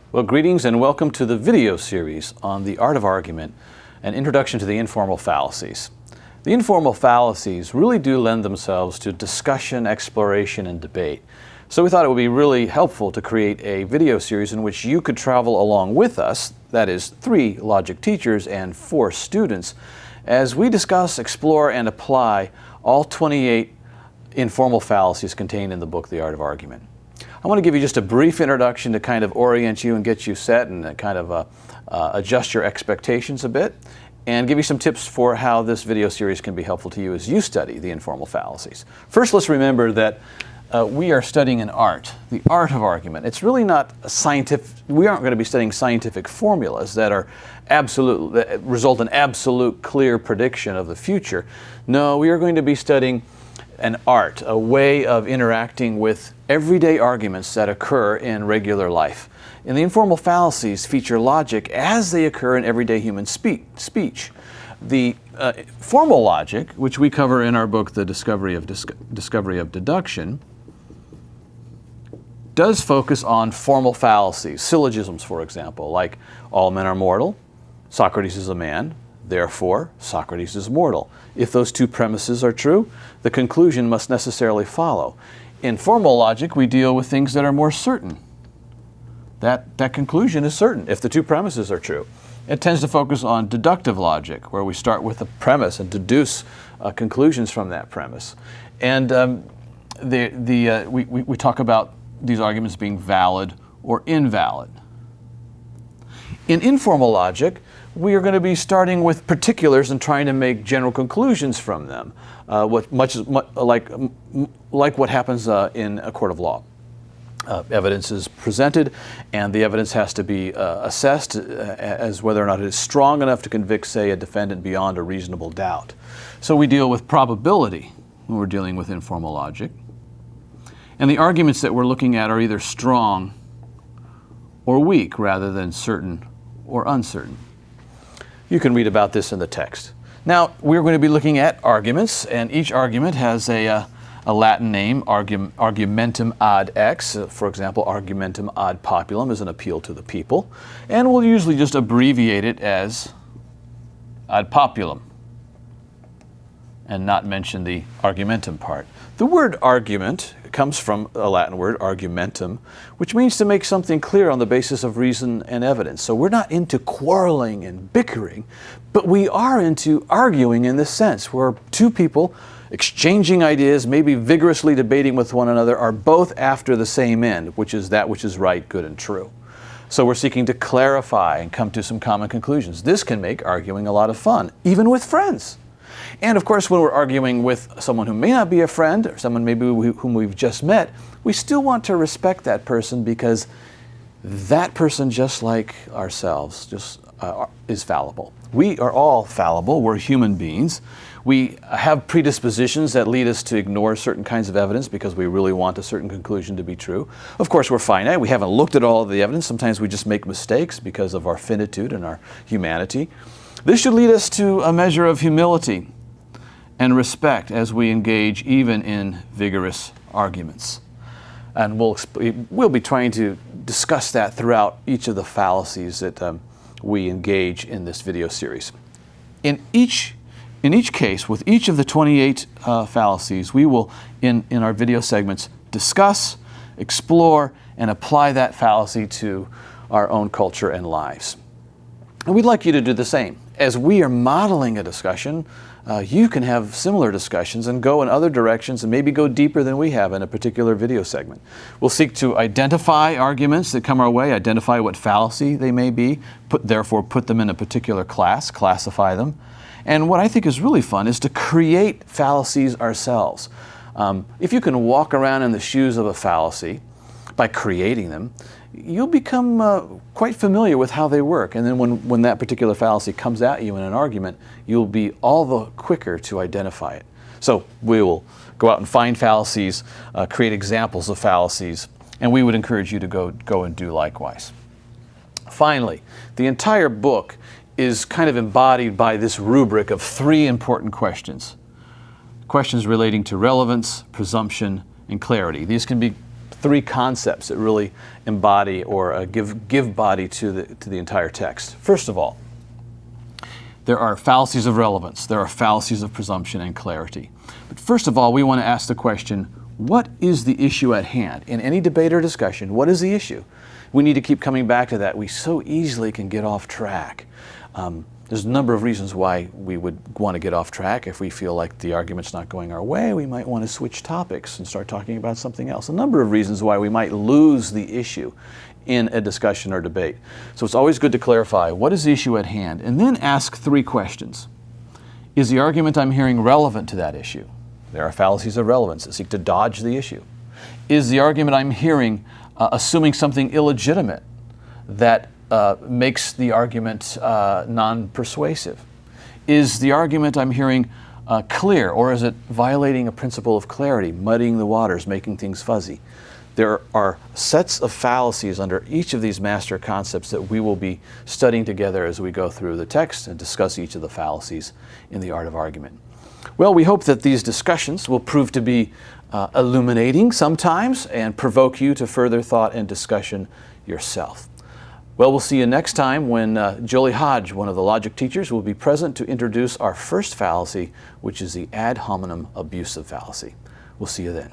Well, greetings and welcome to the video series on the art of argument, an introduction to the informal fallacies. The informal fallacies really do lend themselves to discussion, exploration, and debate. So we thought it would be really helpful to create a video series in which you could travel along with us, that is 3 logic teachers and 4 students, as we discuss, explore, and apply all 28 informal fallacies contained in the book, The Art of Argument. I want to give you just a brief introduction to kind of orient you and get you set and kind of adjust your expectations a bit, and give you some tips for how this video series can be helpful to you as you study the informal fallacies. First, let's remember that we are studying an art, the art of argument. It's really not a scientific, we aren't going to be studying scientific formulas that are absolute, that result in absolute clear prediction of the future. No, we are going to be studying an art, a way of interacting with everyday arguments that occur in regular life. And the informal fallacies feature logic as they occur in everyday human speech. The formal logic, which we cover in our book, The Discovery of Deduction, does focus on formal fallacies, syllogisms, for example, like all men are mortal, Socrates is a man, therefore Socrates is mortal. If those 2 premises are true, the conclusion must necessarily follow. In formal logic, we deal with things that are more certain. That conclusion is certain if the 2 premises are true. It tends to focus on deductive logic, where we start with a premise and deduce conclusions from that premise. And we talk about these arguments being valid or invalid. In informal logic, we are going to be starting with particulars and trying to make general conclusions from them, like what happens in a court of law. Evidence is presented, and the evidence has to be assessed as whether or not it is strong enough to convict, say, a defendant beyond a reasonable doubt. So we deal with probability when we're dealing with informal logic. And the arguments that we're looking at are either strong or weak rather than certain or uncertain. You can read about this in the text. Now, we're going to be looking at arguments, and each argument has a Latin name, argumentum ad ex. For example, argumentum ad populum is an appeal to the people, and we'll usually just abbreviate it as ad populum and not mention the argumentum part. The word argument comes from a Latin word, argumentum, which means to make something clear on the basis of reason and evidence. So we're not into quarreling and bickering, but we are into arguing in this sense, where 2 people exchanging ideas, maybe vigorously debating with one another, are both after the same end, which is that which is right, good, and true. So we're seeking to clarify and come to some common conclusions. This can make arguing a lot of fun, even with friends. And of course, when we're arguing with someone who may not be a friend, or someone maybe whom we've just met, we still want to respect that person, because that person, just like ourselves, is fallible. We are all fallible. We're human beings. We have predispositions that lead us to ignore certain kinds of evidence because we really want a certain conclusion to be true. Of course, we're finite. We haven't looked at all of the evidence. Sometimes we just make mistakes because of our finitude and our humanity. This should lead us to a measure of humility and respect as we engage even in vigorous arguments. And we'll be trying to discuss that throughout each of the fallacies that we engage in this video series. In each case, with each of the 28 fallacies, we will, in our video segments, discuss, explore, and apply that fallacy to our own culture and lives. And we'd like you to do the same. As we are modeling a discussion, you can have similar discussions and go in other directions and maybe go deeper than we have in a particular video segment. We'll seek to identify arguments that come our way, identify what fallacy they may be, therefore put them in a particular class, classify them. And what I think is really fun is to create fallacies ourselves. If you can walk around in the shoes of a fallacy by creating them, you'll become quite familiar with how they work. And then when that particular fallacy comes at you in an argument, you'll be all the quicker to identify it. So we will go out and find fallacies, create examples of fallacies, and we would encourage you to go and do likewise. Finally, the entire book is kind of embodied by this rubric of 3 important questions. Questions relating to relevance, presumption, and clarity. These can be three concepts that really embody or give body to the entire text. First of all, there are fallacies of relevance, there are fallacies of presumption and clarity. But first of all, we want to ask the question, what is the issue at hand? In any debate or discussion, what is the issue? We need to keep coming back to that. We so easily can get off track. There's a number of reasons why we would want to get off track. If we feel like the argument's not going our way, we might want to switch topics and start talking about something else. A number of reasons why we might lose the issue in a discussion or debate. So it's always good to clarify, what is the issue at hand? And then ask three questions. Is the argument I'm hearing relevant to that issue? There are fallacies of relevance that seek to dodge the issue. Is the argument I'm hearing assuming something illegitimate that makes the argument non-persuasive? Is the argument I'm hearing clear, or is it violating a principle of clarity, muddying the waters, making things fuzzy? There are sets of fallacies under each of these master concepts that we will be studying together as we go through the text and discuss each of the fallacies in the art of argument. Well, we hope that these discussions will prove to be illuminating sometimes and provoke you to further thought and discussion yourself. Well, we'll see you next time when Jolie Hodge, one of the logic teachers, will be present to introduce our first fallacy, which is the ad hominem abusive fallacy. We'll see you then.